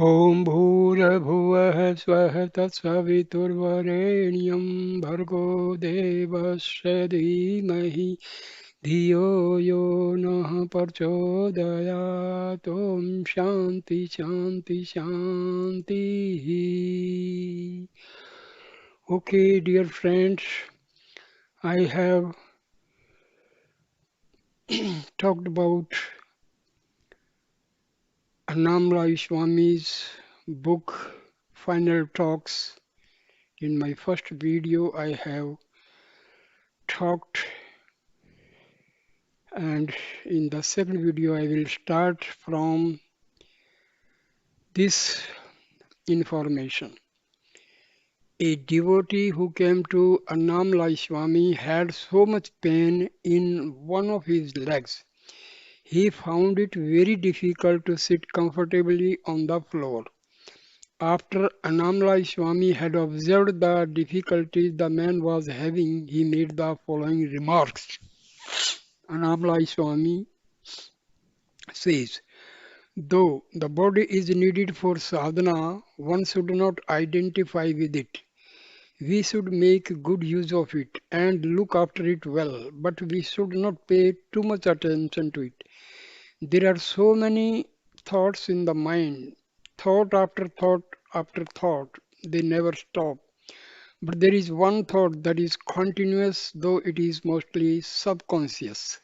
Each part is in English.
ॐ भूर्भुवः स्वः तत्सवितुर्वरेण्यं भर्गो देवस्य धीमहि धियो यो नः प्रचोदयात् ॐ शान्ति शान्ति शान्तिः. Okay, dear friends, I have talked about Annamalai Swami's book Final Talks. In my first video, I have talked, and in the second video, I will start from this information. A devotee who came to Annamalai Swami had so much pain in one of his legs. He found it very difficult to sit comfortably on the floor. After Annamalai Swami had observed the difficulties the man was having, he made the following remarks. Annamalai Swami says, though the body is needed for sadhana, one should not identify with it. We should make good use of it and look after it well, but we should not pay too much attention to it. There are so many thoughts in the mind, thought after thought, they never stop. But there is one thought that is continuous, though it is mostly subconscious.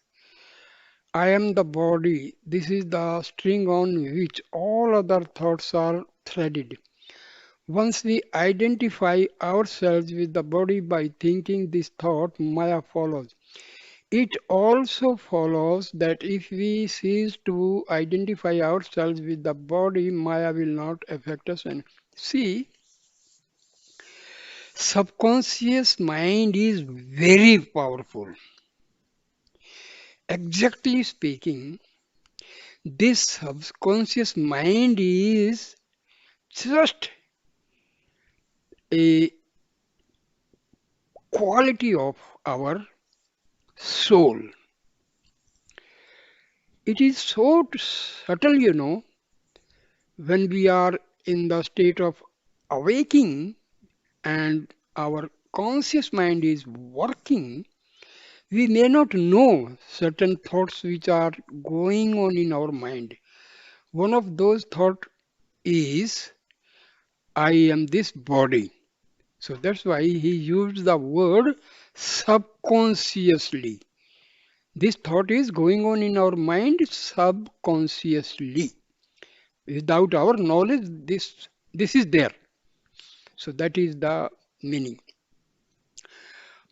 I am the body. This is the string on which all other thoughts are threaded. Once we identify ourselves with the body by thinking this thought, Maya follows. It also follows that if we cease to identify ourselves with the body, Maya will not affect us. And see, subconscious mind is very powerful. Exactly speaking, this subconscious mind is just a quality of our soul. It is so subtle, when we are in the state of awaking and our conscious mind is working, we may not know certain thoughts which are going on in our mind. One of those thoughts is, I am this body. So that's why he used the word subconsciously. This thought is going on in our mind subconsciously. Without our knowledge, this is there. So that is the meaning.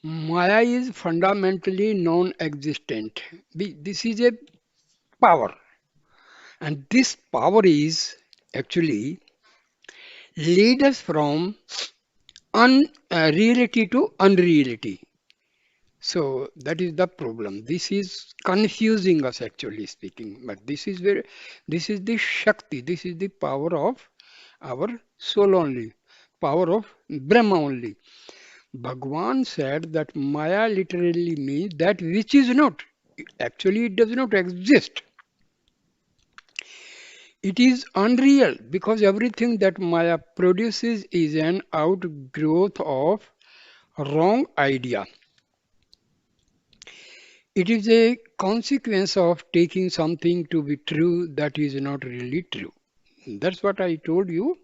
Maya is fundamentally non-existent. This is a power, and this power is actually lead us from reality to unreality. So that is the problem. This is confusing us actually speaking, but this is the Shakti, this is the power of our soul only, power of Brahma only. Bhagwan said that Maya literally means that which is not. Actually, it does not exist. It is unreal because everything that Maya produces is an outgrowth of wrong idea. It is a consequence of taking something to be true that is not really true. That's what I told you.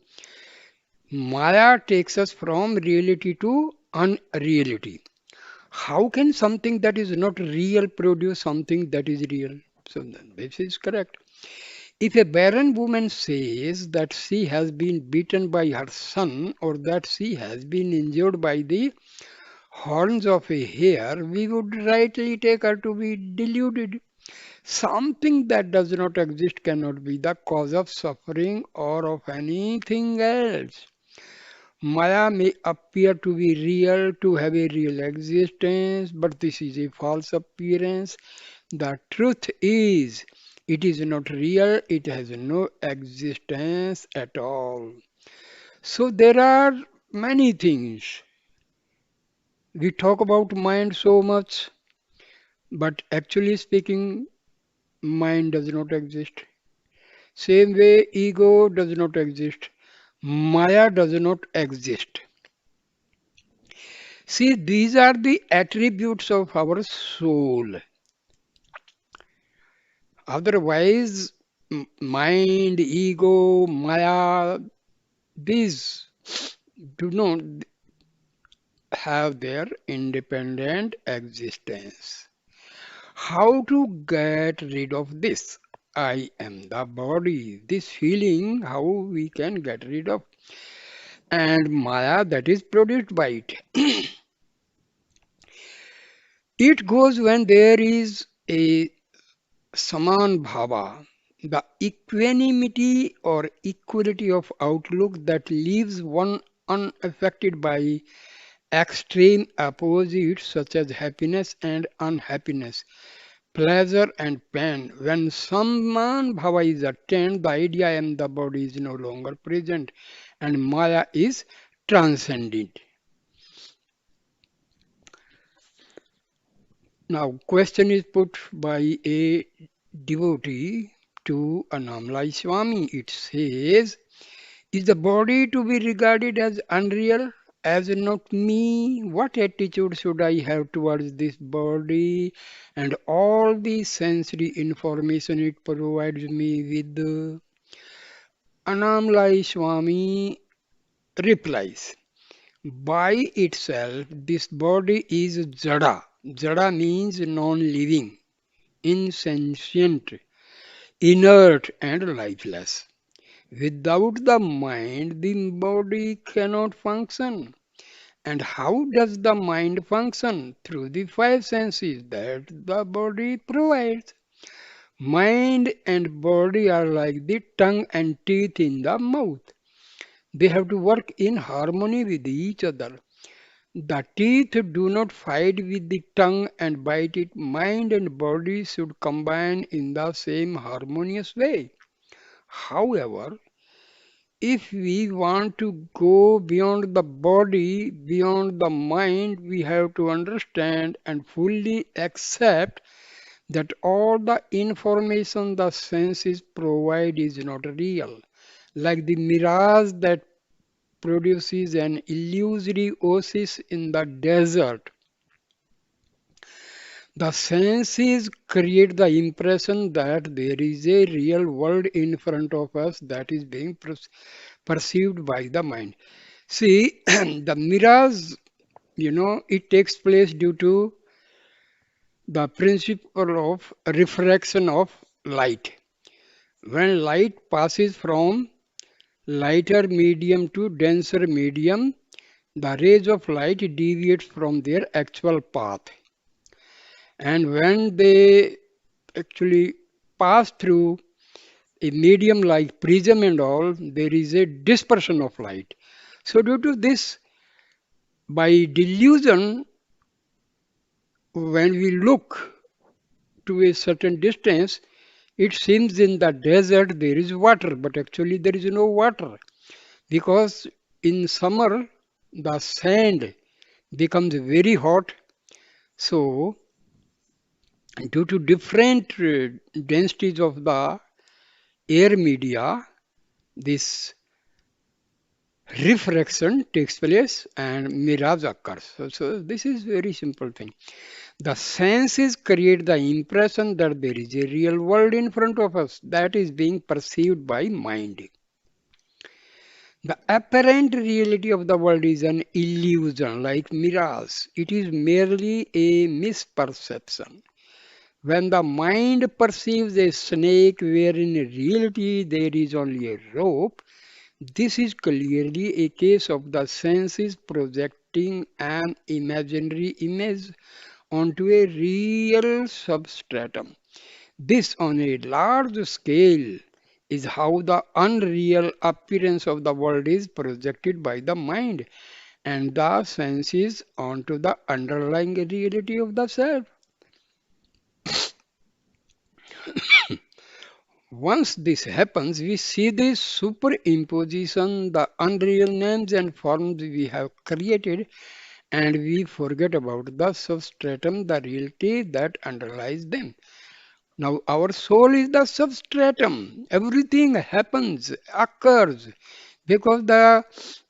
Maya takes us from reality to unreality. How can something that is not real produce something that is real? So this is correct. If a barren woman says that she has been beaten by her son or that she has been injured by the horns of a hare, we would rightly take her to be deluded. Something that does not exist cannot be the cause of suffering or of anything else. Maya may appear to be real, to have a real existence, but this is a false appearance. The truth is, it is not real, it has no existence at all. So there are many things. We talk about mind so much, but actually speaking, mind does not exist. Same way, ego does not exist. Maya does not exist. See, these are the attributes of our soul. Otherwise, mind, ego, Maya, these do not have their independent existence. How to get rid of this? I am the body. This feeling, how we can get rid of, and Maya that is produced by it. It goes when there is a Saman Bhava, the equanimity or equality of outlook that leaves one unaffected by extreme opposites such as happiness and unhappiness, pleasure and pain. When Saman Bhava is attained, the idea and the body is no longer present and Maya is transcended. Now, question is put by a devotee to Annamalai Swami. It says, is the body to be regarded as unreal, as not me? What attitude should I have towards this body and all the sensory information it provides me with? Annamalai Swami replies, by itself, this body is jada. Jada means non-living, insentient, inert, and lifeless. Without the mind, the body cannot function. And how does the mind function? Through the five senses that the body provides. Mind and body are like the tongue and teeth in the mouth. They have to work in harmony with each other. The teeth do not fight with the tongue and bite it. Mind and body should combine in the same harmonious way. However, if we want to go beyond the body, beyond the mind, we have to understand and fully accept that all the information the senses provide is not real. Like the mirage that produces an illusory oasis in the desert, the senses create the impression that there is a real world in front of us that is being perceived by the mind. See, the mirage, it takes place due to the principle of refraction of light. When light passes from lighter medium to denser medium, the rays of light deviate from their actual path. And when they actually pass through a medium like prism and all, there is a dispersion of light. So due to this, by delusion, when we look to a certain distance, it seems in the desert there is water, but actually there is no water because in summer the sand becomes very hot. So, due to different densities of the air media, this refraction takes place and mirage occurs. So this is very simple thing. The senses create the impression that there is a real world in front of us that is being perceived by mind. The apparent reality of the world is an illusion like mirage. It is merely a misperception. When the mind perceives a snake where in reality there is only a rope, this is clearly a case of the senses projecting an imaginary image onto a real substratum. This, on a large scale, is how the unreal appearance of the world is projected by the mind and the senses onto the underlying reality of the self. Once this happens, we see the superimposition, the unreal names and forms we have created, and we forget about the substratum, the reality that underlies them. Now, our soul is the substratum. Everything happens, occurs, because the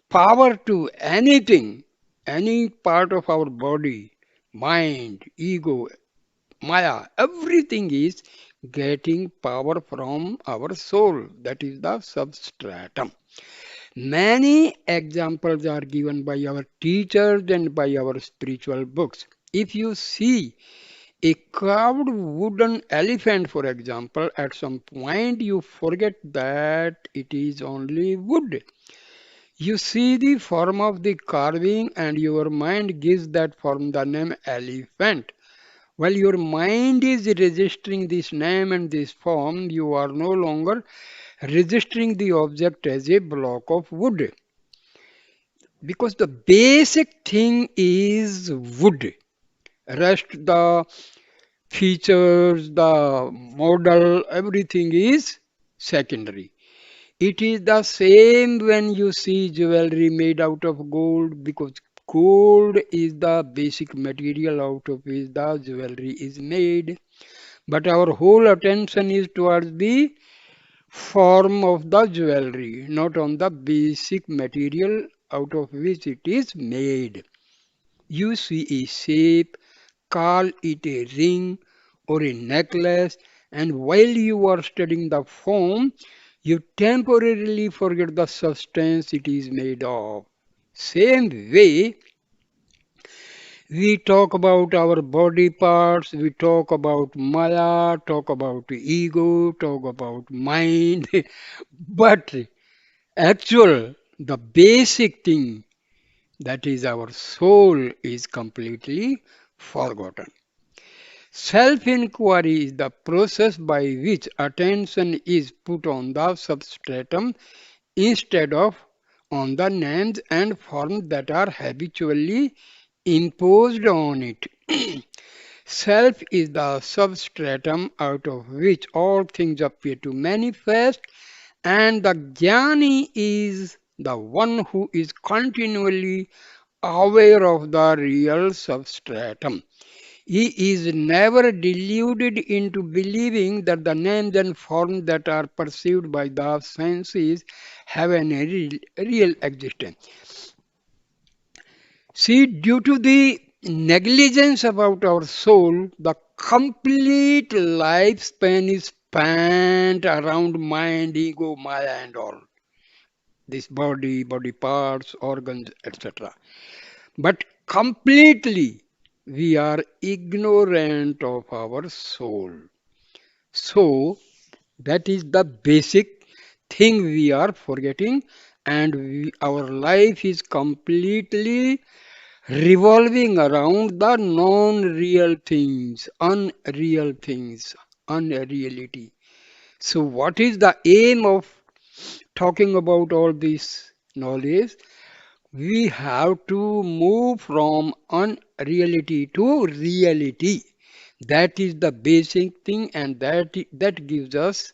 power to anything, any part of our body, mind, ego, Maya, everything is getting power from our soul. That is the substratum. Many examples are given by our teachers and by our spiritual books. If you see a carved wooden elephant, for example, at some point you forget that it is only wood. You see the form of the carving and your mind gives that form the name elephant. While your mind is registering this name and this form, you are no longer registering the object as a block of wood. Because the basic thing is wood. Rest, the features, the model, everything is secondary. It is the same when you see jewelry made out of gold because gold is the basic material out of which the jewelry is made. But our whole attention is towards the form of the jewelry, not on the basic material out of which it is made. You see a shape, call it a ring or a necklace, and while you are studying the form, you temporarily forget the substance it is made of. Same way, we talk about our body parts, we talk about Maya, talk about ego, talk about mind, but the basic thing that is our soul is completely forgotten. Self inquiry is the process by which attention is put on the substratum instead of on the names and forms that are habitually imposed on it. Self is the substratum out of which all things appear to manifest, and the jnani is the one who is continually aware of the real substratum. He is never deluded into believing that the names and forms that are perceived by the senses have any real existence. See, due to the negligence about our soul, the complete lifespan is spent around mind, ego, maya, and all. This body, body parts, organs, etc. But completely we are ignorant of our soul. So that is the basic thing we are forgetting, and our life is completely revolving around the non-real things, unreality. So what is the aim of talking about all this knowledge? We have to move from unreality to reality. That is the basic thing, and that gives us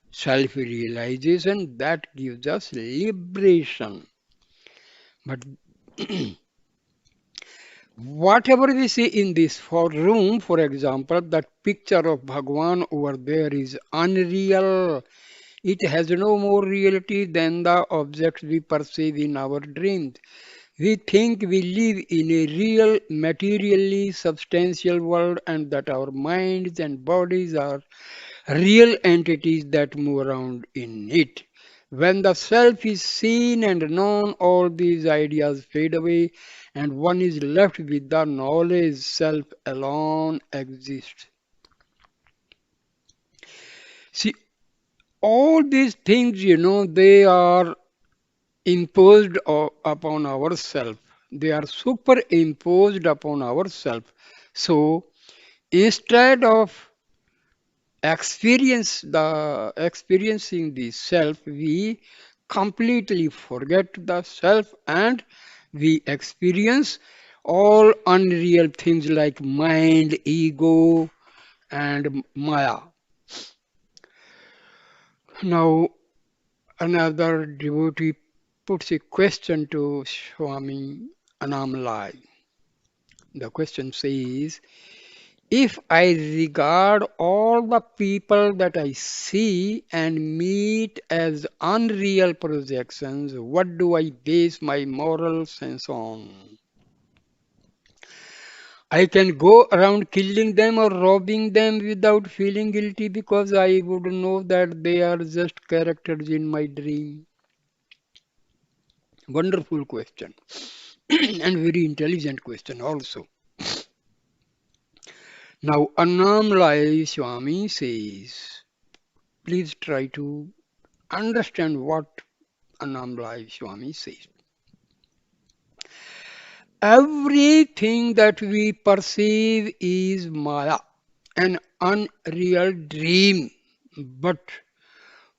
self-realization, that gives us liberation. But whatever we see in this room, for example, that picture of Bhagwan over there is unreal. It has no more reality than the objects we perceive in our dreams. We think we live in a real, materially substantial world and that our minds and bodies are real entities that move around in it. When the self is seen and known, all these ideas fade away and one is left with the knowledge self alone exists. See, all these things, they are imposed upon ourselves. They are superimposed upon ourselves. So instead of experiencing the self, we completely forget the self and we experience all unreal things like mind, ego, and maya. Now, another devotee puts a question to Swami Annamalai. The question says, If I regard all the people that I see and meet as unreal projections, what do I base my moral sense on? I can go around killing them or robbing them without feeling guilty because I would know that they are just characters in my dream. Wonderful question. And very intelligent question also. Now, Annamalai Swami says, please try to understand what Annamalai Swami says. Everything that we perceive is Maya, an unreal dream. But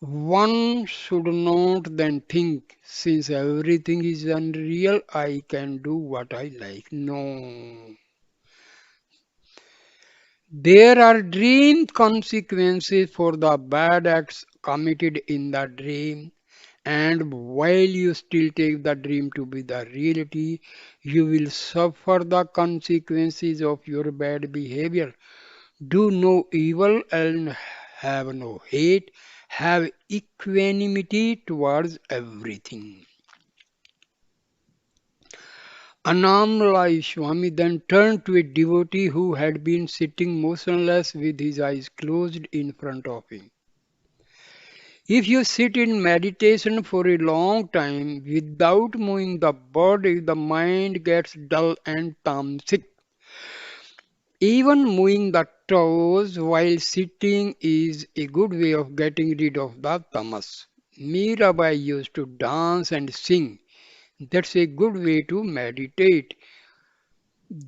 one should not then think, since everything is unreal, I can do what I like. No. There are dream consequences for the bad acts committed in the dream. And while you still take the dream to be the reality, you will suffer the consequences of your bad behavior. Do no evil and have no hate. Have equanimity towards everything. Annamalai Swami then turned to a devotee who had been sitting motionless with his eyes closed in front of him. If you sit in meditation for a long time without moving the body, the mind gets dull and tamasic. Even moving the toes while sitting is a good way of getting rid of the tamas. Mirabai used to dance and sing. That's a good way to meditate.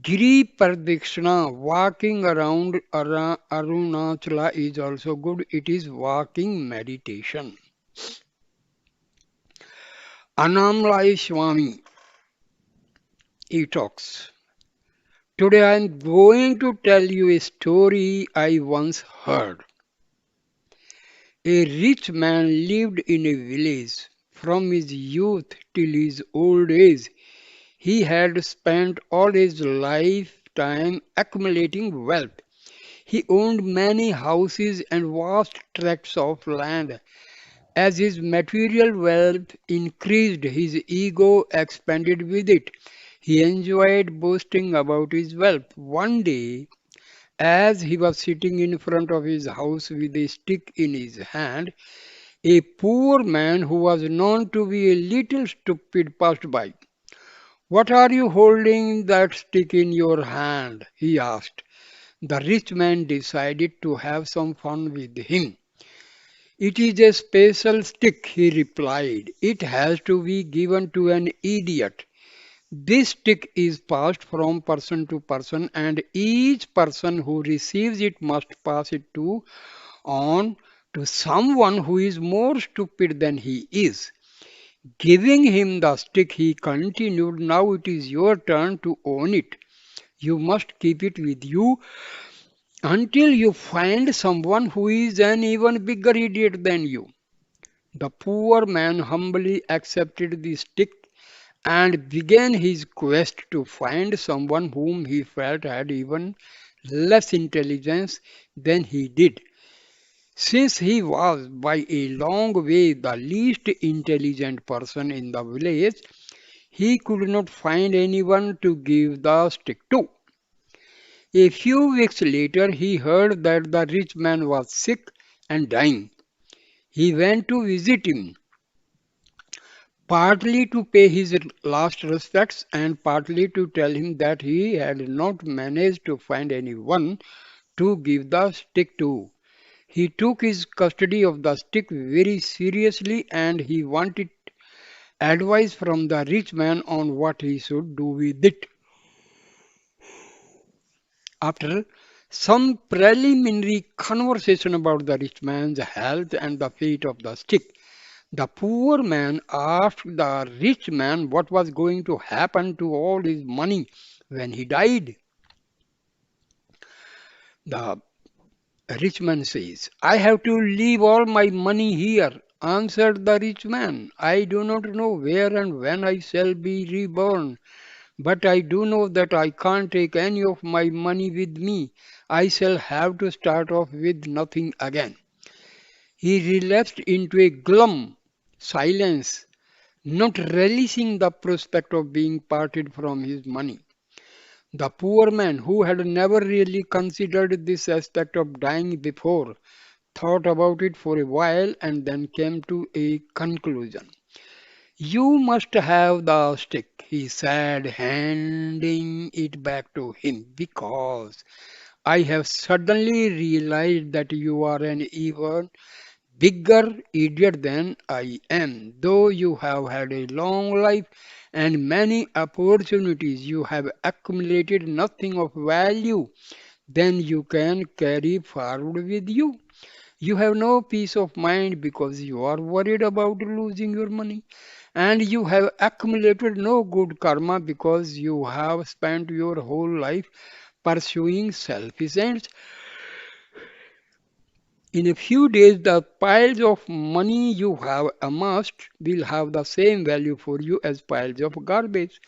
Giri Pradakshina, walking around Arunachala is also good. It is walking meditation. Annamalai Swami, he talks. Today I am going to tell you a story I once heard. A rich man lived in a village. From his youth till his old age, he had spent all his lifetime accumulating wealth. He owned many houses and vast tracts of land. As his material wealth increased, his ego expanded with it. He enjoyed boasting about his wealth. One day, as he was sitting in front of his house with a stick in his hand, a poor man who was known to be a little stupid passed by. "What are you holding that stick in your hand?" he asked. The rich man decided to have some fun with him. "It is a special stick," he replied. "It has to be given to an idiot. This stick is passed from person to person, and each person who receives it must pass it on to someone who is more stupid than he is." Giving him the stick, he continued, "Now it is your turn to own it. You must keep it with you until you find someone who is an even bigger idiot than you." The poor man humbly accepted the stick and began his quest to find someone whom he felt had even less intelligence than he did. Since he was by a long way the least intelligent person in the village, he could not find anyone to give the stick to. A few weeks later, he heard that the rich man was sick and dying. He went to visit him, partly to pay his last respects and partly to tell him that he had not managed to find anyone to give the stick to. He took his custody of the stick very seriously and he wanted advice from the rich man on what he should do with it. After some preliminary conversation about the rich man's health and the fate of the stick, the poor man asked the rich man what was going to happen to all his money when he died. The rich man says, "I have to leave all my money here," answered the rich man. "I do not know where and when I shall be reborn, But I do know that I can't take any of my money with me. I shall have to start off with nothing again. He relapsed into a glum silence, not relishing the prospect of being parted from his money. The poor man, who had never really considered this aspect of dying before, thought about it for a while and then came to a conclusion. You must have the stick, he said, handing it back to him, because I have suddenly realized that you are an even bigger idiot than I am. Though you have had a long life and many opportunities, you have accumulated nothing of value. Then you can carry forward with you. You have no peace of mind because you are worried about losing your money. And you have accumulated no good karma because you have spent your whole life pursuing selfish ends. In a few days, the piles of money you have amassed will have the same value for you as piles of garbage.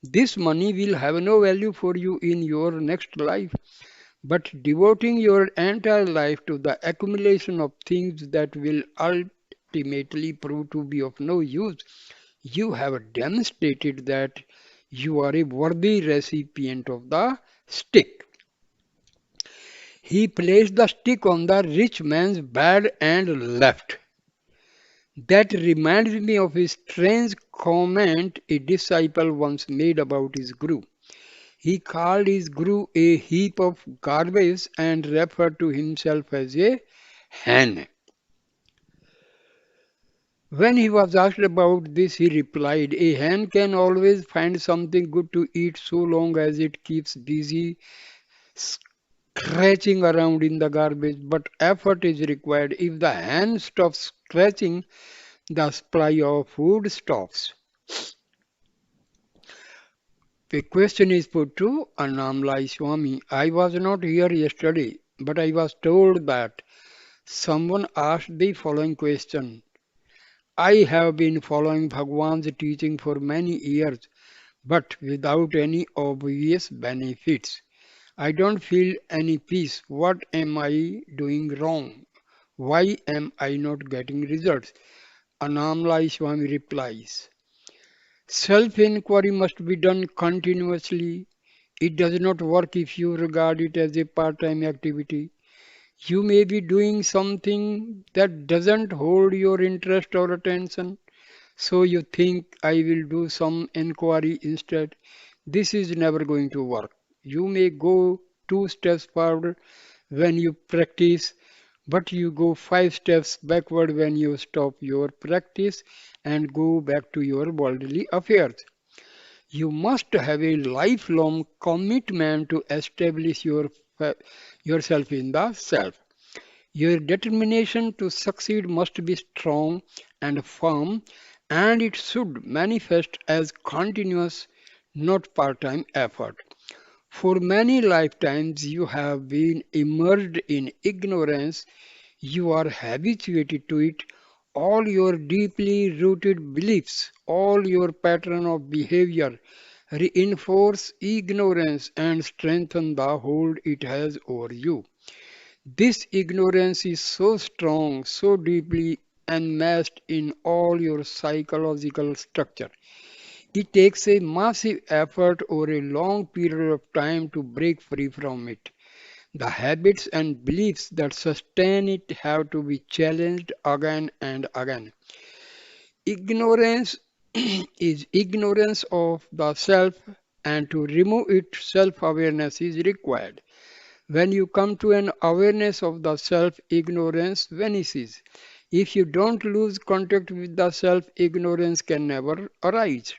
This money will have no value for you in your next life. But devoting your entire life to the accumulation of things that will ultimately prove to be of no use, you have demonstrated that you are a worthy recipient of the stick. He placed the stick on the rich man's bed and left. That reminds me of a strange comment a disciple once made about his guru. He called his guru a heap of garbage and referred to himself as a hen. When he was asked about this, he replied, a hen can always find something good to eat so long as it keeps busy scratching around in the garbage, but effort is required. If the hen stops scratching, the supply of food stops. The question is put to Annamalai Swami. I was not here yesterday, but I was told that someone asked the following question. I have been following Bhagwan's teaching for many years, but without any obvious benefits. I don't feel any peace. What am I doing wrong? Why am I not getting results? Annamalai Swami replies, self-inquiry must be done continuously. It does not work if you regard it as a part-time activity. You may be doing something that doesn't hold your interest or attention, so you think I will do some inquiry instead. This is never going to work. You may go 2 steps forward when you practice, but you go 5 steps backward when you stop your practice and go back to your worldly affairs. You must have a lifelong commitment to establish yourself in the self. Your determination to succeed must be strong and firm, and it should manifest as continuous, not part time effort. For many lifetimes, you have been immersed in ignorance, you are habituated to it. All your deeply rooted beliefs, all your pattern of behavior reinforce ignorance and strengthen the hold it has over you. This ignorance is so strong, so deeply enmeshed in all your psychological structure. It takes a massive effort over a long period of time to break free from it. The habits and beliefs that sustain it have to be challenged again and again. Ignorance is ignorance of the self, and to remove it, self awareness is required. When you come to an awareness of the self, ignorance vanishes. If you don't lose contact with the self, ignorance can never arise.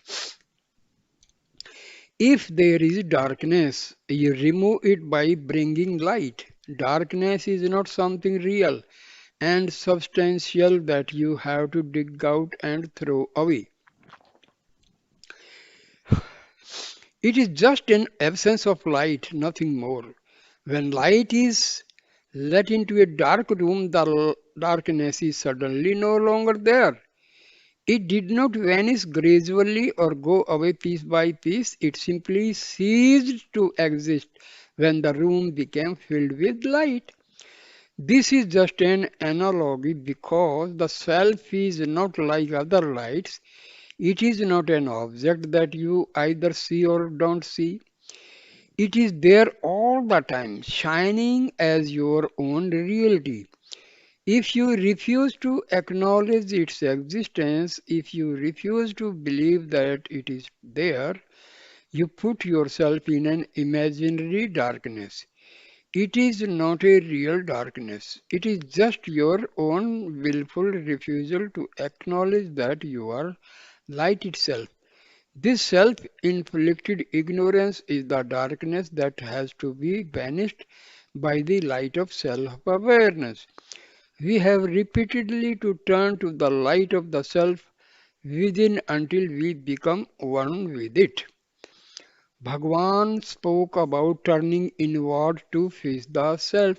If there is darkness, you remove it by bringing light. Darkness is not something real and substantial that you have to dig out and throw away. It is just an absence of light, nothing more. When light is let into a dark room, the darkness is suddenly no longer there. It did not vanish gradually or go away piece by piece. It simply ceased to exist when the room became filled with light. This is just an analogy because the self is not like other lights. It is not an object that you either see or don't see. It is there all the time, shining as your own reality. If you refuse to acknowledge its existence, if you refuse to believe that it is there, you put yourself in an imaginary darkness. It is not a real darkness. It is just your own willful refusal to acknowledge that you are light itself. This self inflicted ignorance is the darkness that has to be banished by the light of self awareness. We have repeatedly to turn to the light of the self within until we become one with it. Bhagwan spoke about turning inward to face the self.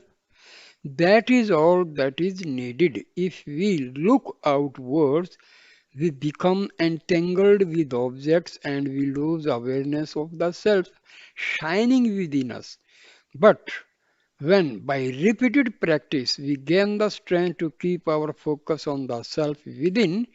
That is all that is needed. If we look outwards, we become entangled with objects and we lose awareness of the self shining within us. But when by repeated practice we gain the strength to keep our focus on the self within,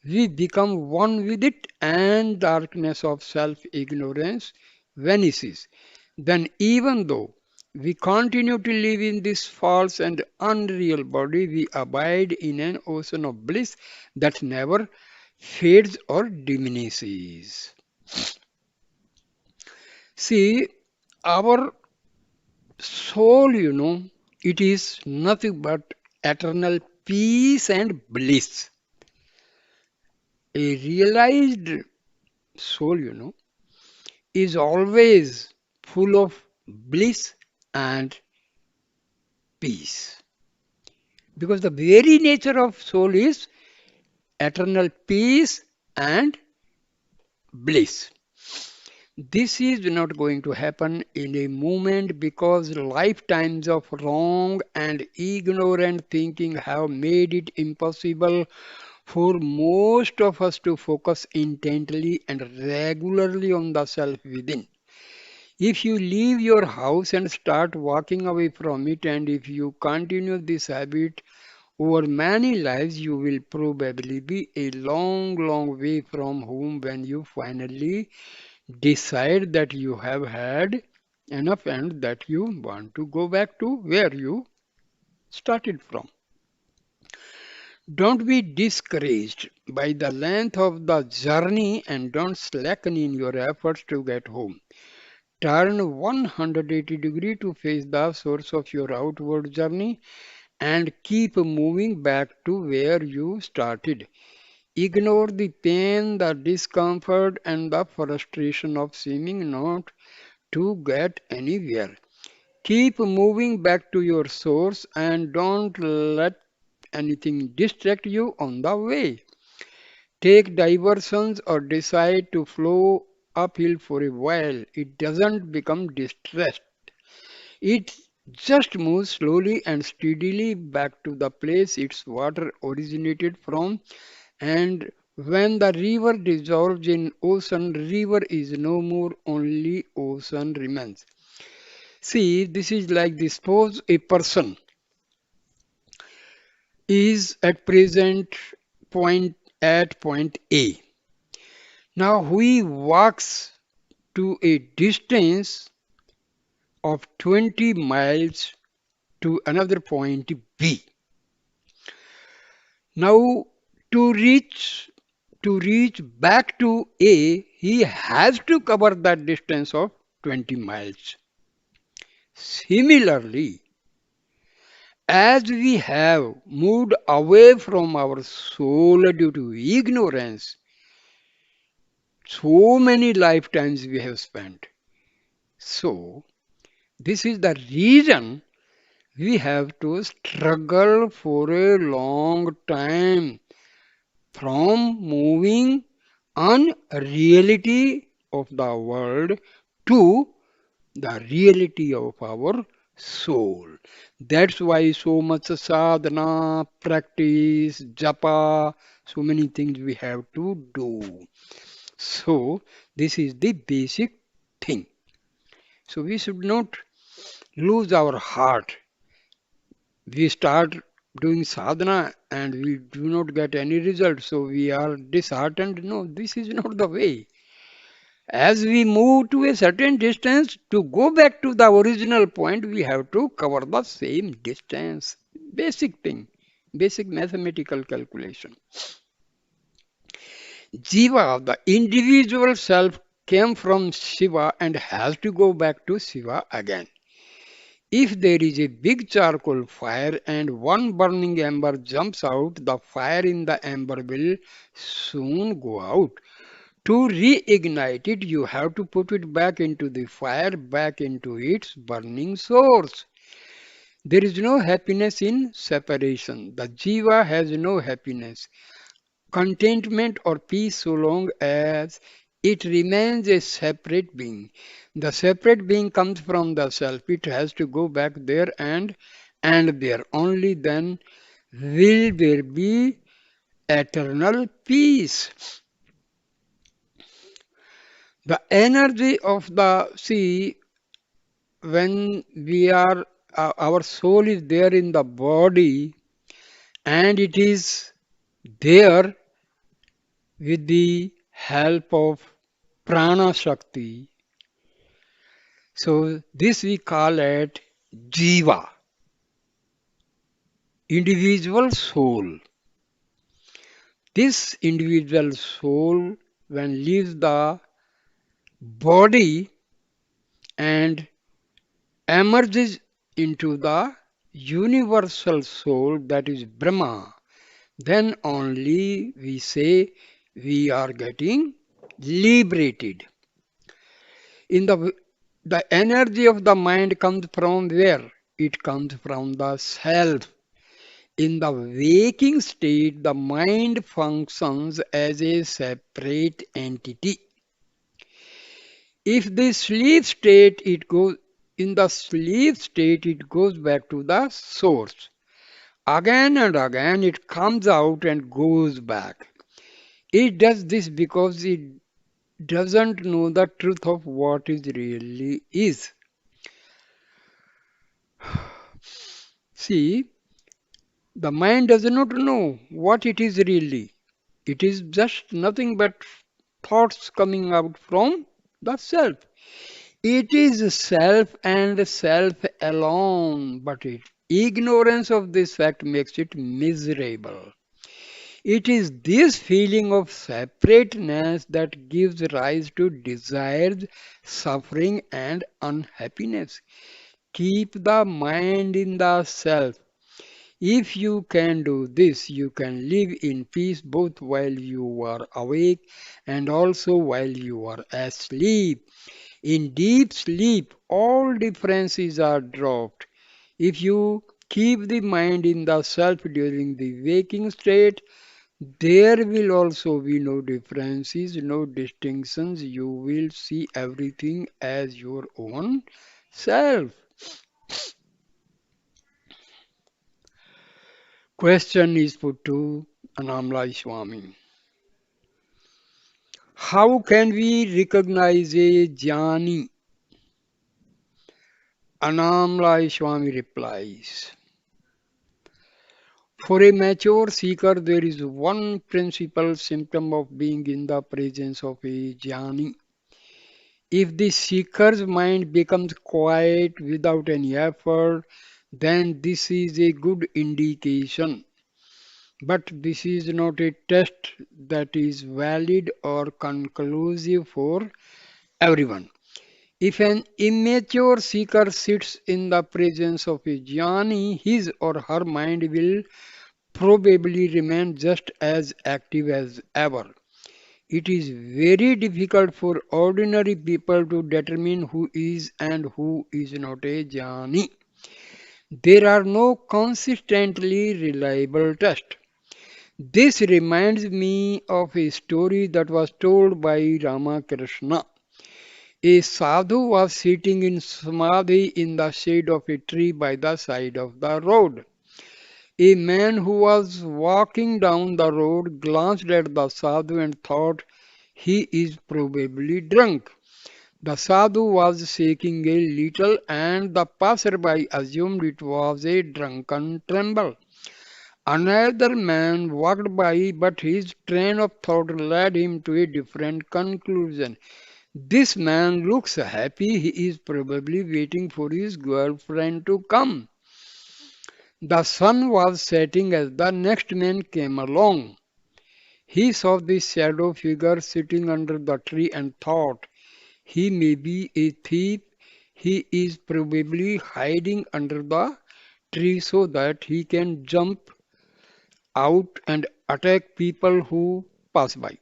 we become one with it and darkness of self-ignorance vanishes. Then even though we continue to live in this false and unreal body, we abide in an ocean of bliss that never fades or diminishes. See, our soul, it is nothing but eternal peace and bliss. A realized soul, is always full of bliss and peace. Because the very nature of soul is eternal peace and bliss. This is not going to happen in a moment because lifetimes of wrong and ignorant thinking have made it impossible for most of us to focus intently and regularly on the self within. If you leave your house and start walking away from it, and if you continue this habit over many lives, you will probably be a long, long way from home when you finally decide that you have had enough and that you want to go back to where you started from. Don't be discouraged by the length of the journey and don't slacken in your efforts to get home. Turn 180 degrees to face the source of your outward journey and keep moving back to where you started. Ignore the pain, the discomfort, and the frustration of seeming not to get anywhere. Keep moving back to your source and don't let anything distract you on the way. Take diversions or decide to flow uphill for a while. It doesn't become distressed. It just moves slowly and steadily back to the place its water originated from. And when the river dissolves in ocean, river is no more, only ocean remains. See, this is like this. Suppose a person is at present point A. Now he walks to a distance of 20 miles to another point B. Now to reach back to A, he has to cover that distance of 20 miles. Similarly, as we have moved away from our soul due to ignorance, so many lifetimes we have spent. So, this is the reason we have to struggle for a long time from moving on reality of the world to the reality of our soul. That's why so much sadhana, practice, japa, so many things we have to do. So, this is the basic thing. So, we should not lose our heart. We start doing sadhana and we do not get any result. So, we are disheartened. No, this is not the way. As we move to a certain distance, to go back to the original point, we have to cover the same distance. Basic thing, basic mathematical calculation. Jiva, the individual self, came from Shiva and has to go back to Shiva again. If there is a big charcoal fire and one burning ember jumps out, the fire in the ember will soon go out. To reignite it, you have to put it back into the fire, back into its burning source. There is no happiness in separation. The jiva has no happiness, contentment, or peace so long as it remains a separate being. The separate being comes from the self. It has to go back there and there. Only then will there be eternal peace. The energy of the sea, when we are, our soul is there in the body and it is there with the help of prana shakti. So this we call it jiva, individual soul. This individual soul, when leaves the body and emerges into the universal soul, that is Brahma, then only we say we are getting liberated. In the energy of the mind comes from where? It comes from the self. In the waking state, the mind functions as a separate entity. If the sleep state, it goes in the sleep state, it goes back to the source. Again and again, it comes out and goes back. It does this because it doesn't know the truth of what it really is. See, the mind does not know what it is really. It is just nothing but thoughts coming out from the self. It is self and self alone, but ignorance of this fact makes it miserable. It is this feeling of separateness that gives rise to desires, suffering, and unhappiness. Keep the mind in the self. If you can do this, you can live in peace both while you are awake and also while you are asleep. In deep sleep, all differences are dropped. If you keep the mind in the self during the waking state, there will also be no differences, no distinctions. You will see everything as your own self. Question is put to Annamalai Swami. How can we recognize a jnani? Annamalai Swami replies. For a mature seeker, there is one principal symptom of being in the presence of a jnani. If the seeker's mind becomes quiet without any effort, then this is a good indication. But this is not a test that is valid or conclusive for everyone. If an immature seeker sits in the presence of a jnani, his or her mind will probably remain just as active as ever. It is very difficult for ordinary people to determine who is and who is not a jnani. There are no consistently reliable tests. This reminds me of a story that was told by Ramakrishna. A sadhu was sitting in samadhi in the shade of a tree by the side of the road. A man who was walking down the road glanced at the sadhu and thought, he is probably drunk. The sadhu was shaking a little, and the passerby assumed it was a drunken tremble. Another man walked by, but his train of thought led him to a different conclusion. This man looks happy, he is probably waiting for his girlfriend to come. The sun was setting as the next man came along. He saw the shadow figure sitting under the tree and thought, he may be a thief. He is probably hiding under the tree so that he can jump out and attack people who pass by.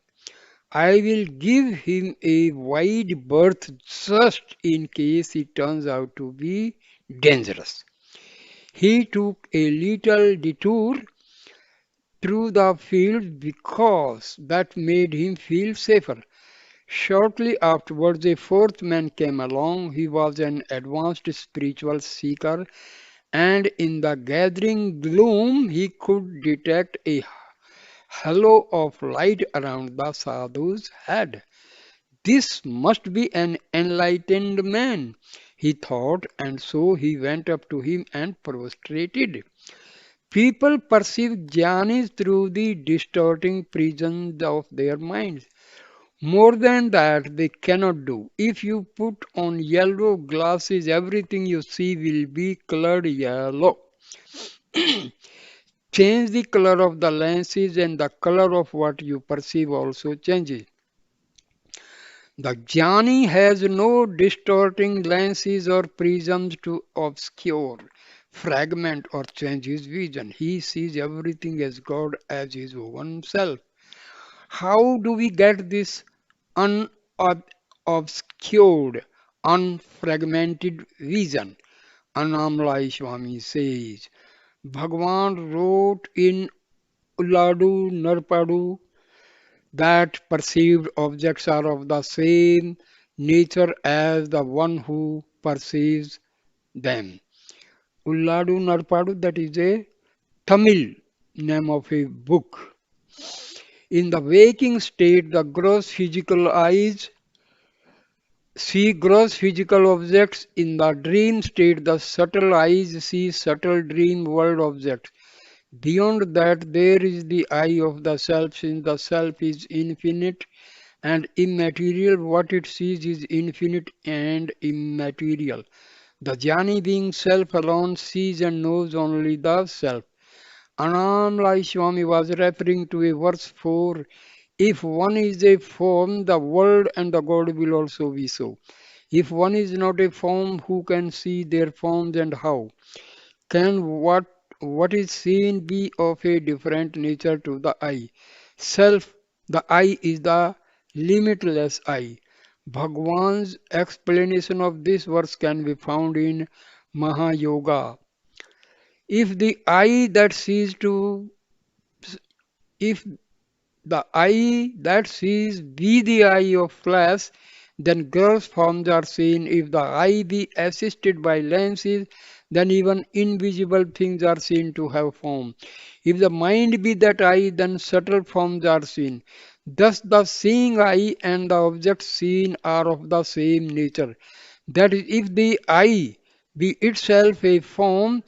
I will give him a wide berth just in case he turns out to be dangerous. He took a little detour through the field because that made him feel safer. Shortly afterwards, a fourth man came along. He was an advanced spiritual seeker, and in the gathering gloom, he could detect a halo of light around the sadhu's head. This must be an enlightened man, he thought, and so he went up to him and prostrated. People perceive jhanis through the distorting prisons of their minds. More than that, they cannot do. If you put on yellow glasses, everything you see will be colored yellow. Change the color of the lenses, and the color of what you perceive also changes. The jnani has no distorting lenses or prisms to obscure, fragment, or change his vision. He sees everything as God, as his own self. How do we get this unobscured, unfragmented vision? Annamalai Swami says, Bhagavan wrote in Ulladu Narpadu that perceived objects are of the same nature as the one who perceives them. Ulladu Narpadu, that is a Tamil name of a book. In the waking state, the gross physical eyes see gross physical objects. In the dream state, the subtle eyes see subtle dream world objects. Beyond that, there is the eye of the self, since the self is infinite and immaterial. What it sees is infinite and immaterial. The jnani, being self alone, sees and knows only the self. Annamalai Swami was referring to a verse 4. If one is a form, the world and the God will also be so. If one is not a form, who can see their forms, and how? Can what is seen be of a different nature to the eye? Self, the eye is the limitless eye. Bhagwan's explanation of this verse can be found in Mahayoga. If the eye that sees to if the eye that sees be the eye of flesh, then gross forms are seen. If the eye be assisted by lenses, then even invisible things are seen to have form. If the mind be that eye, then subtle forms are seen. Thus, the seeing eye and the objects seen are of the same nature. That is, if the eye be itself a form,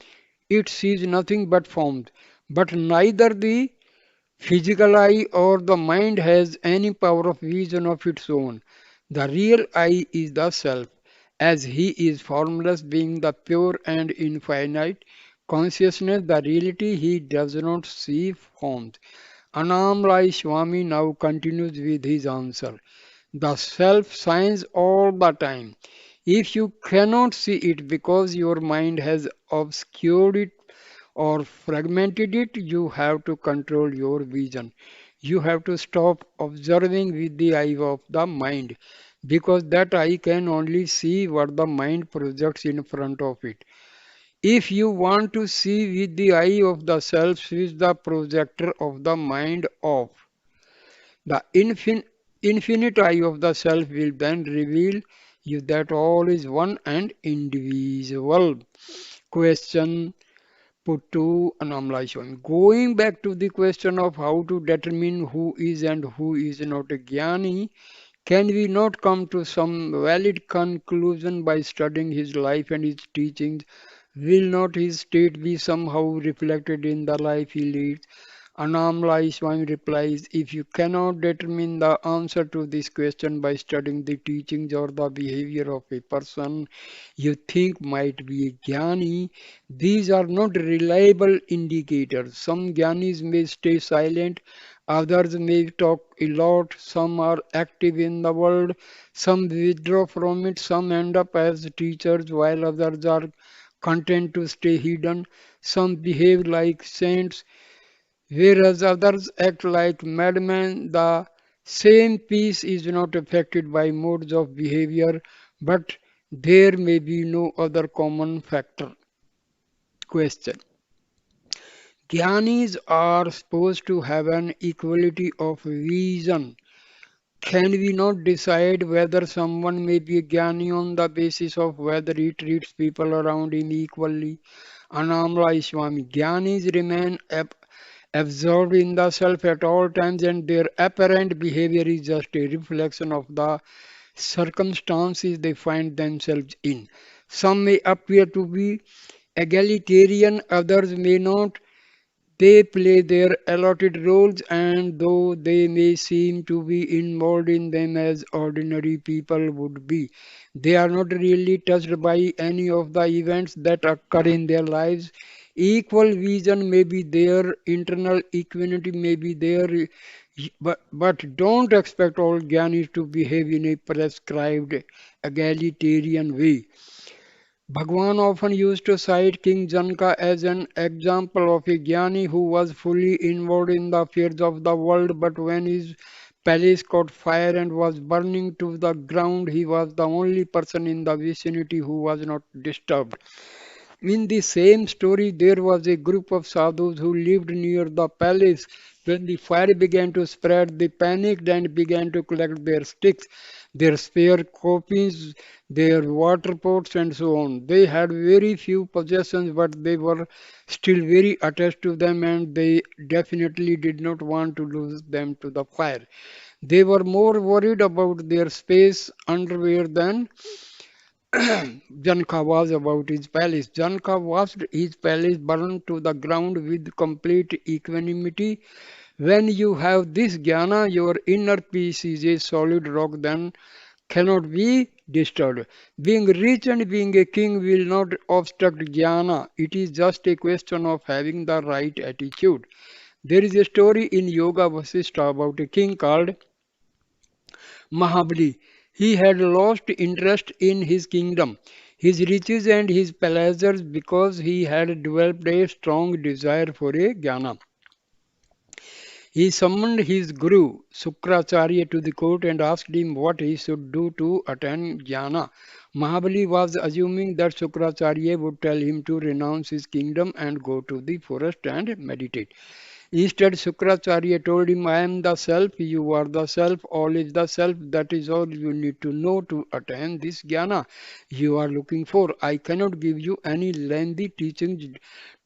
it sees nothing but forms. But neither the physical eye or the mind has any power of vision of its own. The real I is the self, as he is formless, being the pure and infinite consciousness, the reality he does not see forms. Annamalai Swami now continues with his answer. The self shines all the time. If you cannot see it because your mind has obscured it or fragmented it, you have to control your vision. You have to stop observing with the eye of the mind because that eye can only see what the mind projects in front of it. If you want to see with the eye of the self, switch the projector of the mind off. The infinite eye of the self will then reveal you that all is one and indivisible. Question put to Annamalai Swami. Going back to the question of how to determine who is and who is not a Jnani, can we not come to some valid conclusion by studying his life and his teachings? Will not his state be somehow reflected in the life he leads? Annamalai Swami replies, if you cannot determine the answer to this question by studying the teachings or the behavior of a person you think might be a jnani, these are not reliable indicators. Some jnanis may stay silent, others may talk a lot, some are active in the world, some withdraw from it, some end up as teachers while others are content to stay hidden, some behave like saints whereas others act like madmen. The same peace is not affected by modes of behavior, but there may be no other common factor. Question. Jnanis are supposed to have an equality of vision. Can we not decide whether someone may be a Jnani on the basis of whether he treats people around him equally? Annamalai Swami. Jnanis remain absorbed in the self at all times, and their apparent behavior is just a reflection of the circumstances they find themselves in. Some may appear to be egalitarian, others may not. They play their allotted roles, and though they may seem to be involved in them as ordinary people would be, they are not really touched by any of the events that occur in their lives. Equal vision may be there, internal equanimity may be there, but don't expect all Gyanis to behave in a prescribed egalitarian way. Bhagwan often used to cite King Janaka as an example of a jnani who was fully involved in the affairs of the world, but when his palace caught fire and was burning to the ground, he was the only person in the vicinity who was not disturbed. In the same story, there was a group of sadhus who lived near the palace. When the fire began to spread, they panicked and began to collect their sticks, their spare copies, their water pots, and so on. They had very few possessions, but they were still very attached to them, and they definitely did not want to lose them to the fire. They were more worried about their space underwear than Janaka was about his palace. Janaka watched his palace burn to the ground with complete equanimity. When you have this jnana, your inner peace is a solid rock that cannot be disturbed. Being rich and being a king will not obstruct jnana. It is just a question of having the right attitude. There is a story in Yoga Vasishtha about a king called Mahabali. He had lost interest in his kingdom, his riches and his pleasures because he had developed a strong desire for a jnana. He summoned his guru Sukracharya to the court and asked him what he should do to attain jnana. Mahabali was assuming that Sukracharya would tell him to renounce his kingdom and go to the forest and meditate. Instead, Sukracharya told him, I am the self, you are the self, all is the self. That is all you need to know to attain this jnana you are looking for. I cannot give you any lengthy teachings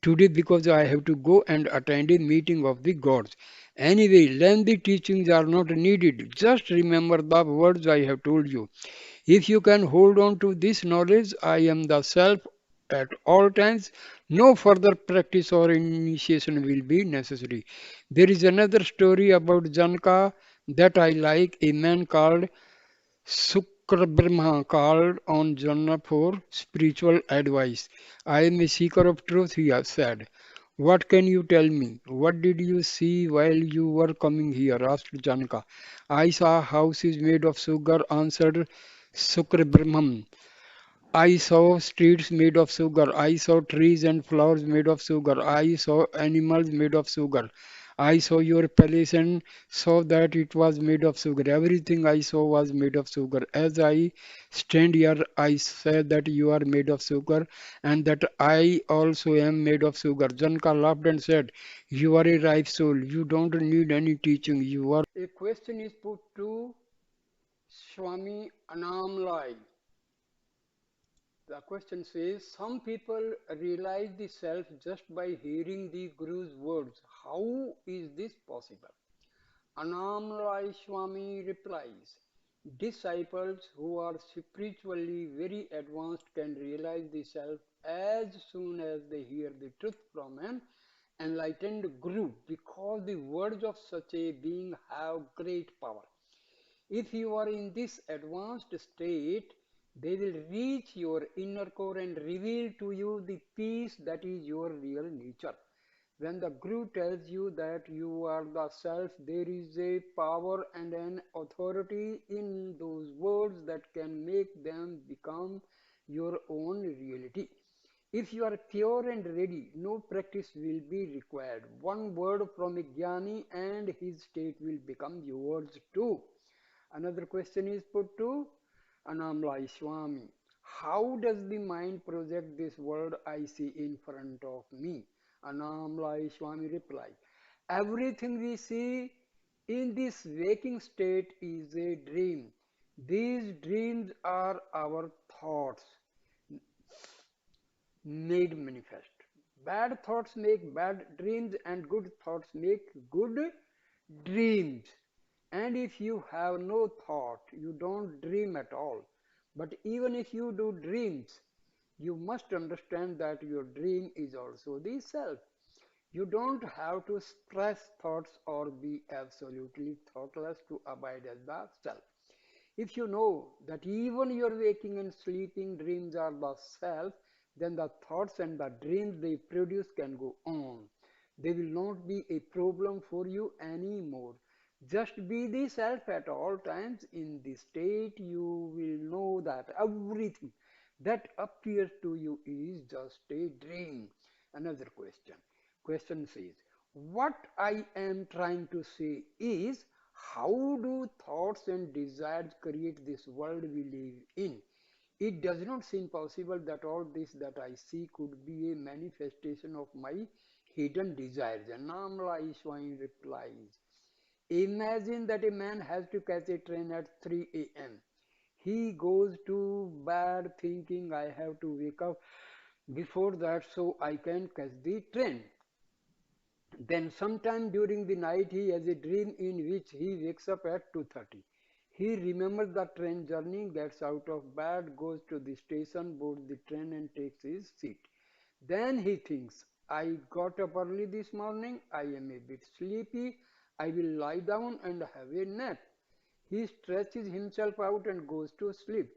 today because I have to go and attend a meeting of the gods. Anyway, lengthy teachings are not needed. Just remember the words I have told you. If you can hold on to this knowledge, I am the self at all times, no further practice or initiation will be necessary. There is another story about Janaka that I like. A man called Sukra Brahma called on Janaka for spiritual advice. I am a seeker of truth, he has said. What can you tell me? What did you see while you were coming here? Asked Janaka. I saw houses made of sugar, answered Sukra Brahman. I saw streets made of sugar. I saw trees and flowers made of sugar. I saw animals made of sugar. I saw your palace and saw that it was made of sugar. Everything I saw was made of sugar. As I stand here, I said that you are made of sugar and that I also am made of sugar. Janka laughed and said, you are a ripe soul. You don't need any teaching. You are. A question is put to Swami Annamalai. The question says, some people realize the self just by hearing the Guru's words. How is this possible? Annamalai Swami replies, disciples who are spiritually very advanced can realize the self as soon as they hear the truth from an enlightened Guru because the words of such a being have great power. If you are in this advanced state, they will reach your inner core and reveal to you the peace that is your real nature. When the Guru tells you that you are the self, there is a power and an authority in those words that can make them become your own reality. If you are pure and ready, no practice will be required. One word from a jnani and his state will become yours too. Another question is put to Annamalai Swami. How does the mind project this world I see in front of me? Annamalai Swami replied, everything we see in this waking state is a dream. These dreams are our thoughts made manifest. Bad thoughts make bad dreams, and good thoughts make good dreams. And if you have no thought, you don't dream at all. But even if you do dreams, you must understand that your dream is also the self. You don't have to suppress thoughts or be absolutely thoughtless to abide as the self. If you know that even your waking and sleeping dreams are the self, then the thoughts and the dreams they produce can go on. They will not be a problem for you anymore. Just be the self at all times. In this state, you will know that everything that appears to you is just a dream. Another question. Question says, what I am trying to say is, how do thoughts and desires create this world we live in? It does not seem possible that all this that I see could be a manifestation of my hidden desires. And Annamalai Swami replies, imagine that a man has to catch a train at 3 a.m. He goes to bed thinking I have to wake up before that so I can catch the train. Then sometime during the night he has a dream in which he wakes up at 2:30. He remembers the train journey, gets out of bed, goes to the station, boards the train and takes his seat. Then he thinks, I got up early this morning, I am a bit sleepy, I will lie down and have a nap. He stretches himself out and goes to sleep.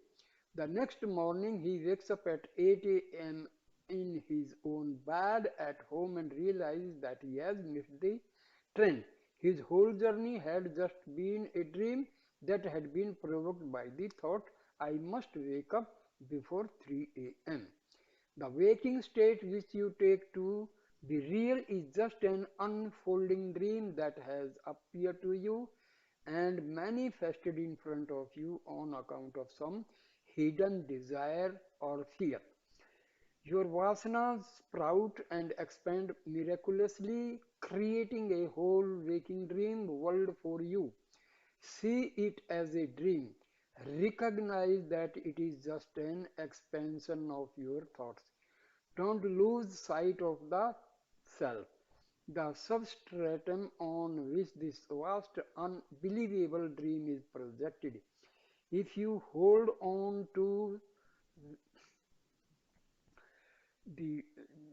The next morning he wakes up at 8 a.m. in his own bed at home and realizes that he has missed the train. His whole journey had just been a dream that had been provoked by the thought, I must wake up before 3 a.m. The waking state which you take to be real is just an unfolding dream that has appeared to you and manifested in front of you on account of some hidden desire or fear. Your vasanas sprout and expand miraculously, creating a whole waking dream world for you. See it as a dream. Recognize that it is just an expansion of your thoughts. Don't lose sight of the self, the substratum on which this vast, unbelievable dream is projected. If you hold on to the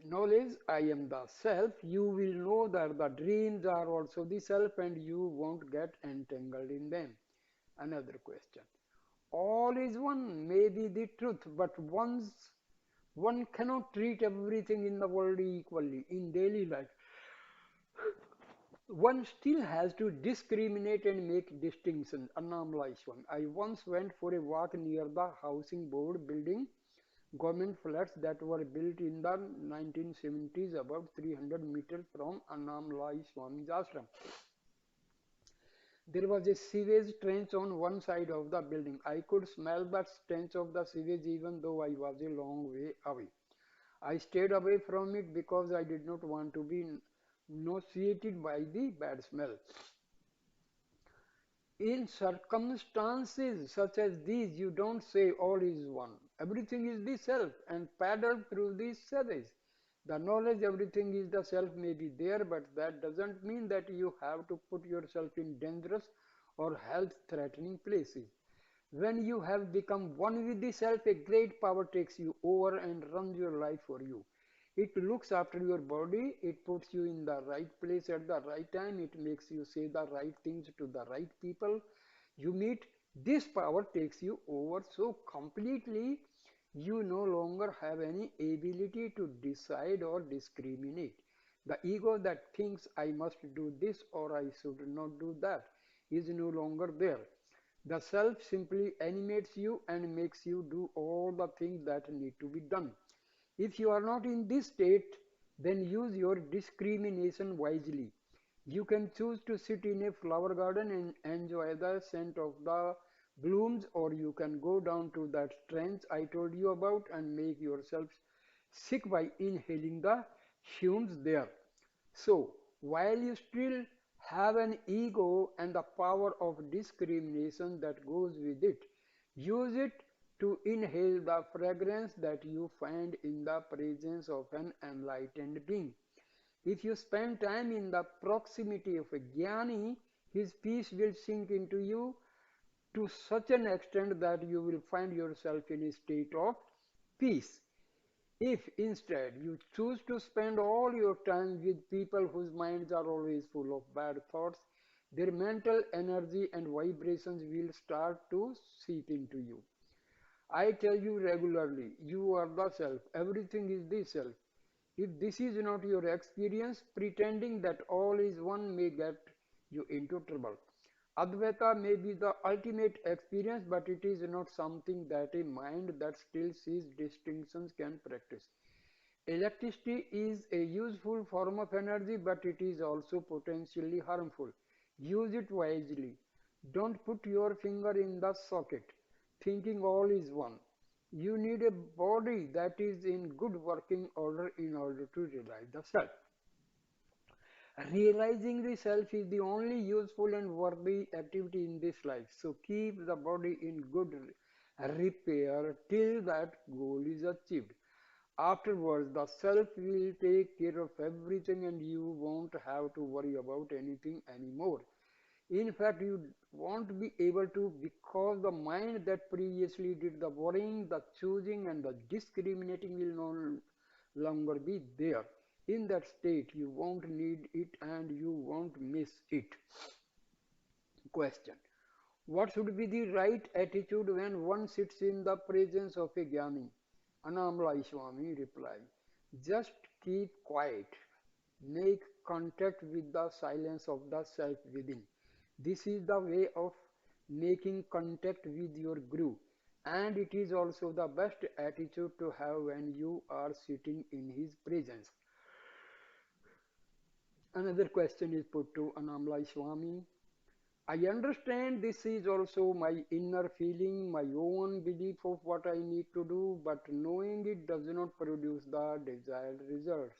knowledge, I am the self, you will know that the dreams are also the self and you won't get entangled in them. Another question. All is one may be the truth, but one cannot treat everything in the world equally in daily life. One still has to discriminate and make distinctions. Annamalai Swami. I once went for a walk near the housing board building, government flats that were built in the 1970s about 300 meters from Annamalai Swami's ashram. There was a sewage trench on one side of the building. I could smell the stench of the sewage even though I was a long way away. I stayed away from it because I did not want to be nauseated by the bad smell. In circumstances such as these, you don't say all is one. Everything is the self and paddle through these surveys. The knowledge everything is the self may be there, but that doesn't mean that you have to put yourself in dangerous or health threatening places. When you have become one with the self, a great power takes you over and runs your life for you. It looks after your body, it puts you in the right place at the right time, it makes you say the right things to the right people you meet. This power takes you over so completely you no longer have any ability to decide or discriminate. The ego that thinks I must do this or I should not do that is no longer there. The self simply animates you and makes you do all the things that need to be done. If you are not in this state, then use your discrimination wisely. You can choose to sit in a flower garden and enjoy the scent of the blooms, or you can go down to that trench I told you about and make yourself sick by inhaling the fumes there. So, while you still have an ego and the power of discrimination that goes with it, use it to inhale the fragrance that you find in the presence of an enlightened being. If you spend time in the proximity of a jnani, his peace will sink into you to such an extent that you will find yourself in a state of peace. If instead you choose to spend all your time with people whose minds are always full of bad thoughts, their mental energy and vibrations will start to seep into you. I tell you regularly, you are the self, everything is the self. If this is not your experience, pretending that all is one may get you into trouble. Advaita may be the ultimate experience, but it is not something that a mind that still sees distinctions can practice. Electricity is a useful form of energy, but it is also potentially harmful. Use it wisely. Don't put your finger in the socket, thinking all is one. You need a body that is in good working order in order to realize the self. Realizing the self is the only useful and worthy activity in this life. So keep the body in good repair till that goal is achieved. Afterwards, the self will take care of everything and you won't have to worry about anything anymore. In fact, you won't be able to because the mind that previously did the worrying, the choosing, and the discriminating will no longer be there. In that state, you won't need it and you won't miss it. Question: what should be the right attitude when one sits in the presence of a jnani? Annamalai Swami replied, just keep quiet. Make contact with the silence of the self within. This is the way of making contact with your Guru, and it is also the best attitude to have when you are sitting in his presence. Another question is put to Annamalai Swami. I understand this is also my inner feeling, my own belief of what I need to do, but knowing it does not produce the desired results.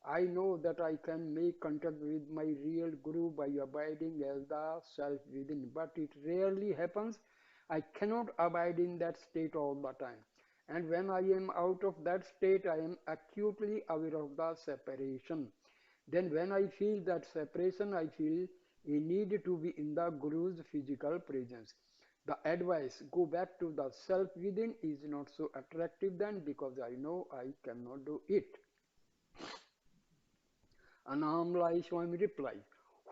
I know that I can make contact with my real Guru by abiding as the self within, but it rarely happens. I cannot abide in that state all the time. And when I am out of that state, I am acutely aware of the separation. Then, when I feel that separation, I feel a need to be in the Guru's physical presence. The advice, go back to the self within, is not so attractive then because I know I cannot do it. Annamalai Swami replies,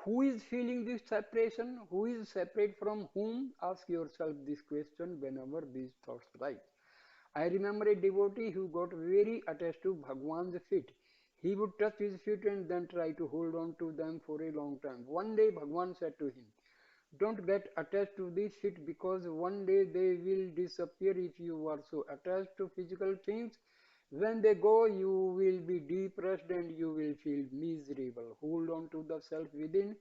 who is feeling this separation? Who is separate from whom? Ask yourself this question whenever these thoughts rise. I remember a devotee who got very attached to Bhagwan's feet. He would touch his feet and then try to hold on to them for a long time. One day Bhagwan said to him, don't get attached to these feet because one day they will disappear if you are so attached to physical things. When they go, you will be depressed and you will feel miserable. Hold on to the self within.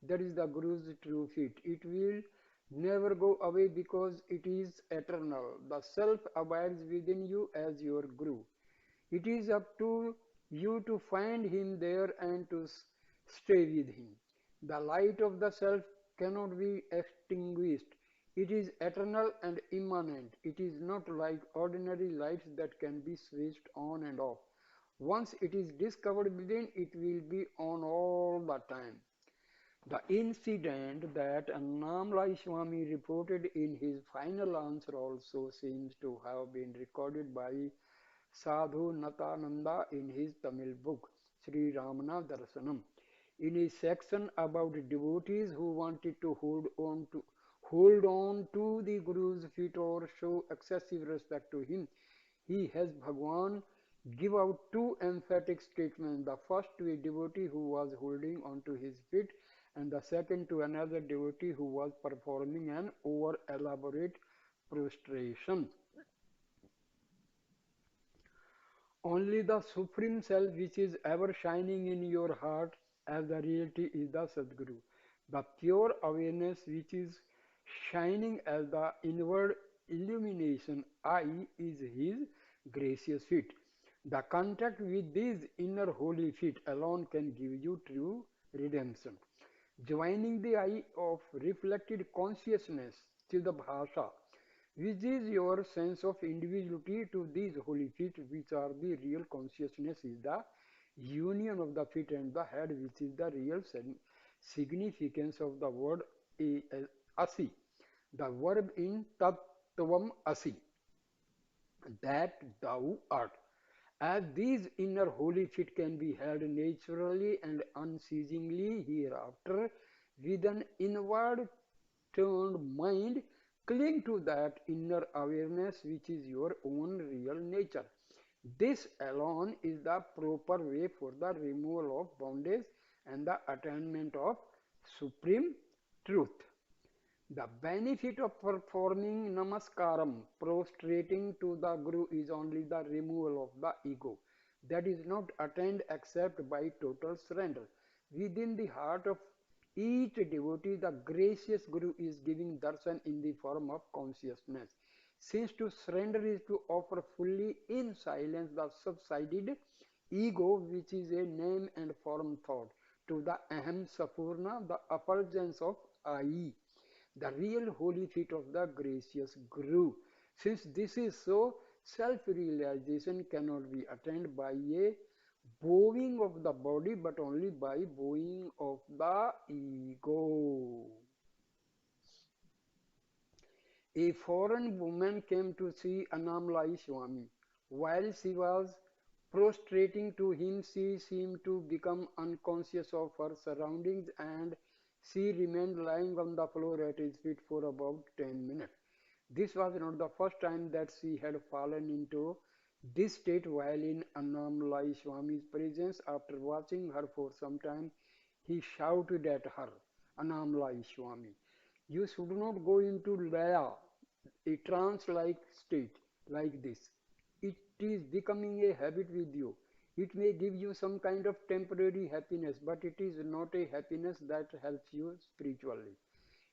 That is the Guru's true feet. It will never go away because it is eternal. The self abides within you as your Guru. It is up to you to find him there and to stay with him. The light of the self cannot be extinguished. It is eternal and immanent. It is not like ordinary lights that can be switched on and off. Once it is discovered within, it will be on all the time. The incident that Annamalai Swami reported in his final answer also seems to have been recorded by Sadhu Natananda in his Tamil book Sri Ramana Darshanam. In a section about devotees who wanted to hold on to the Guru's feet or show excessive respect to him, he has Bhagwan give out two emphatic statements. The first to a devotee who was holding on to his feet, and the second to another devotee who was performing an over elaborate prostration. Only the Supreme Self, which is ever shining in your heart as the reality, is the Sadguru. The pure awareness, which is shining as the inward illumination, I, is His gracious feet. The contact with these inner holy feet alone can give you true redemption. Joining the eye of reflected consciousness till the bhasha, which is your sense of individuality to these holy feet, which are the real consciousness, is the union of the feet and the head, which is the real significance of the word asi, the verb in tattvam asi, that thou art. As these inner holy feet can be held naturally and unceasingly hereafter, with an inward turned mind, cling to that inner awareness which is your own real nature. This alone is the proper way for the removal of bondage and the attainment of supreme truth. The benefit of performing namaskaram, prostrating to the Guru, is only the removal of the ego. That is not attained except by total surrender. Within the heart of each devotee, the gracious Guru is giving darshan in the form of consciousness. Since to surrender is to offer fully in silence the subsided ego, which is a name and form thought, to the aham sapurna, the effulgence of I, the real holy feet of the gracious Guru. Since this is so, self-realization cannot be attained by a bowing of the body, but only by bowing of the ego. A foreign woman came to see Annamalai Swami. While she was prostrating to him, she seemed to become unconscious of her surroundings and she remained lying on the floor at his feet for about 10 minutes. This was not the first time that she had fallen into this state while in Annamalai Swami's presence. After watching her for some time, he shouted at her, Annamalai Swami, you should not go into Laya, a trance-like state like this. It is becoming a habit with you. It may give you some kind of temporary happiness, but it is not a happiness that helps you spiritually.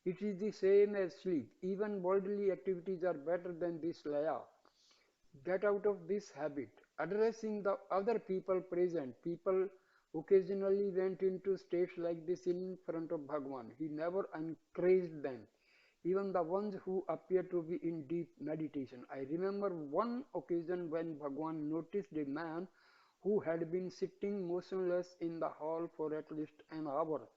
It is the same as sleep. Even bodily activities are better than this laya. Get out of this habit. Addressing the other people present, people occasionally went into states like this in front of Bhagwan. He never encouraged them, even the ones who appear to be in deep meditation. I remember one occasion when Bhagwan noticed a man who had been sitting motionless in the hall for at least an hour,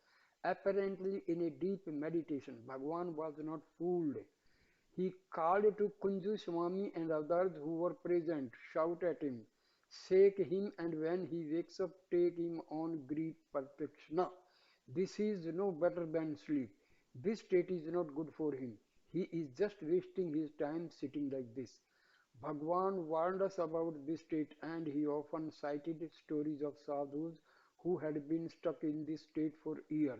apparently in a deep meditation. Bhagwan was not fooled. He called to Kunju Swami and others who were present, shout at him, shake him, and when he wakes up, take him on great perfection. This is no better than sleep. This state is not good for him. He is just wasting his time sitting like this. Bhagwan warned us about this state and he often cited stories of sadhus who had been stuck in this state for years.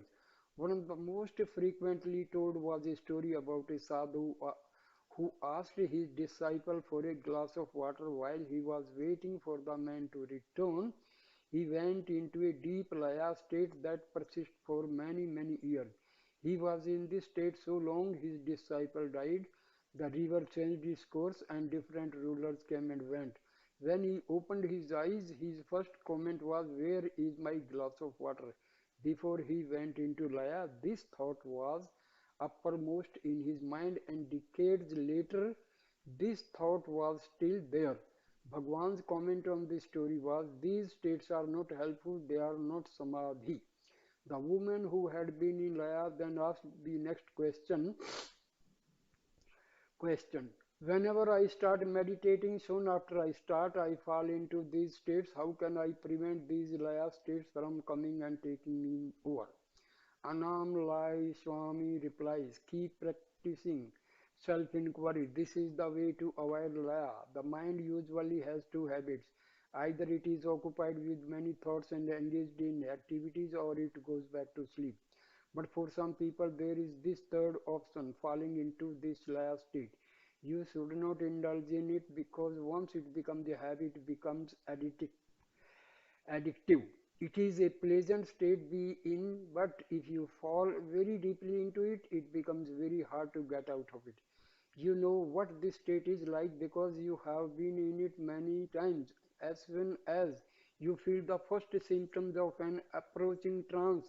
One of the most frequently told was a story about a sadhu who asked his disciple for a glass of water while he was waiting for the man to return. He went into a deep laya state that persisted for many, many years. He was in this state so long his disciple died. The river changed its course and different rulers came and went. When he opened his eyes, his first comment was, where is my glass of water? Before he went into laya, this thought was uppermost in his mind, and decades later, this thought was still there. Bhagwan's comment on this story was, these states are not helpful, they are not samadhi. The woman who had been in Laya then asked the next question. Whenever I start meditating, soon after I start, I fall into these states. How can I prevent these Laya states from coming and taking me over? Annamalai Swami replies, keep practicing self-inquiry. This is the way to avoid Laya. The mind usually has two habits. Either it is occupied with many thoughts and engaged in activities, or it goes back to sleep. But for some people, there is this third option, falling into this Laya state. You should not indulge in it, because once it becomes a habit, it becomes addictive. It is a pleasant state be in, but if you fall very deeply into it, it becomes very hard to get out of it. You know what this state is like because you have been in it many times. As soon as you feel the first symptoms of an approaching trance,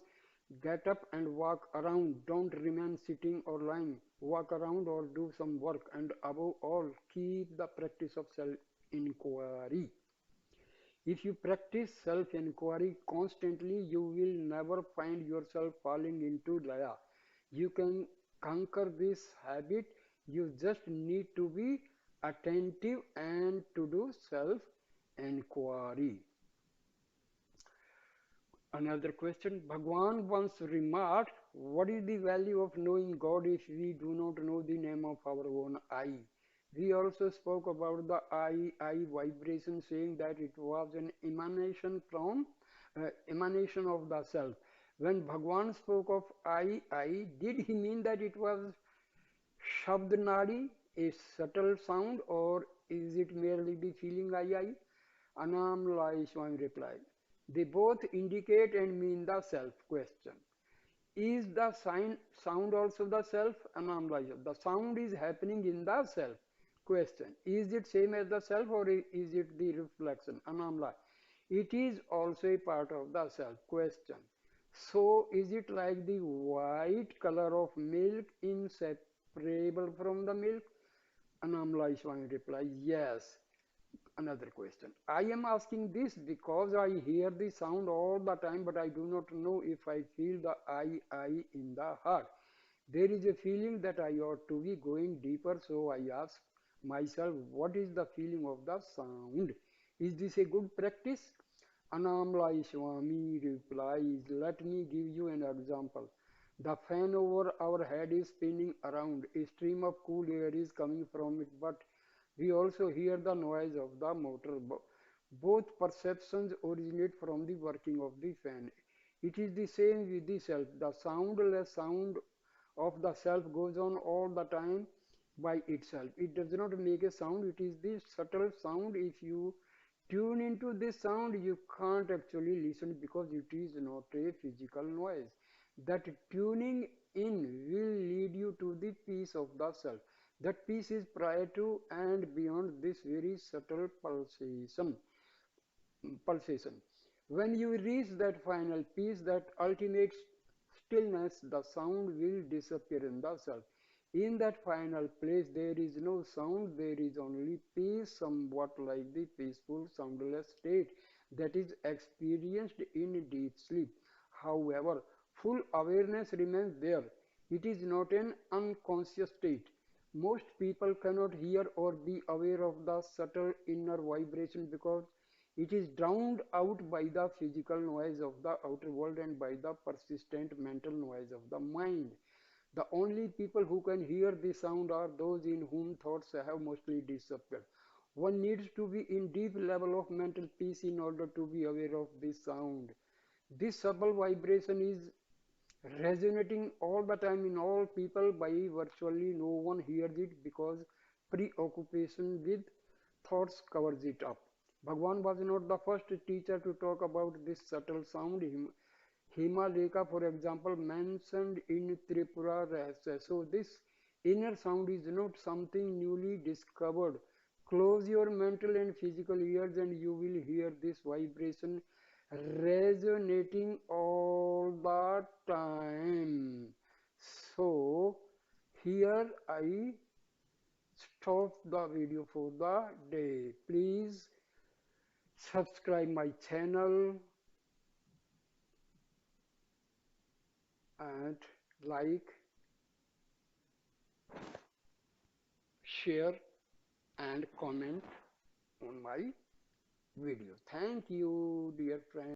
get up and walk around. Don't remain sitting or lying. Walk around or do some work. And above all, keep the practice of self inquiry. If you practice self-inquiry constantly, you will never find yourself falling into Laya. You can conquer this habit. You just need to be attentive and to do self-inquiry. Another question. Bhagwan once remarked, what is the value of knowing God if we do not know the name of our own I? We also spoke about the I vibration, saying that it was an emanation of the self. When Bhagwan spoke of I, did he mean that it was Shabd a subtle sound, or is it merely the feeling I? Annamalai Swami replied, they both indicate and mean the self. Question. Is the sound also the self? Annamalai. The sound is happening in the self. Question. Is it same as the self, or is it the reflection? Annamalai. It is also a part of the self. Question. So is it like the white color of milk inseparable from the milk? Annamalai Swami replies, yes. Another question. I am asking this because I hear the sound all the time, but I do not know if I feel the I in the heart. There is a feeling that I ought to be going deeper, so I ask myself, what is the feeling of the sound? Is this a good practice? Annamalai Swami replies, let me give you an example. The fan over our head is spinning around. A stream of cool air is coming from it, but we also hear the noise of the motor. Both perceptions originate from the working of the fan. It is the same with the self. The soundless sound of the self goes on all the time by itself. It does not make a sound. It is the subtle sound. If you tune into this sound, you can't actually listen because it is not a physical noise. That tuning in will lead you to the peace of the self. That peace is prior to and beyond this very subtle pulsation. When you reach that final peace, that ultimate stillness, the sound will disappear in the self. In that final place, there is no sound, there is only peace, somewhat like the peaceful, soundless state that is experienced in deep sleep. However, full awareness remains there. It is not an unconscious state. Most people cannot hear or be aware of the subtle inner vibration because it is drowned out by the physical noise of the outer world and by the persistent mental noise of the mind. The only people who can hear the sound are those in whom thoughts have mostly disappeared. One needs to be in deep level of mental peace in order to be aware of this sound. This subtle vibration is resonating all the time in all people, by virtually no one hears it because preoccupation with thoughts covers it up. Bhagwan was not the first teacher to talk about this subtle sound. Himalaya, for example, mentioned in Tripura Rahasya. So this inner sound is not something newly discovered. Close your mental and physical ears and you will hear this vibration resonating all the time. So here I stop the video for the day. Please subscribe my channel and like, share and comment on my video. Thank you, dear friends.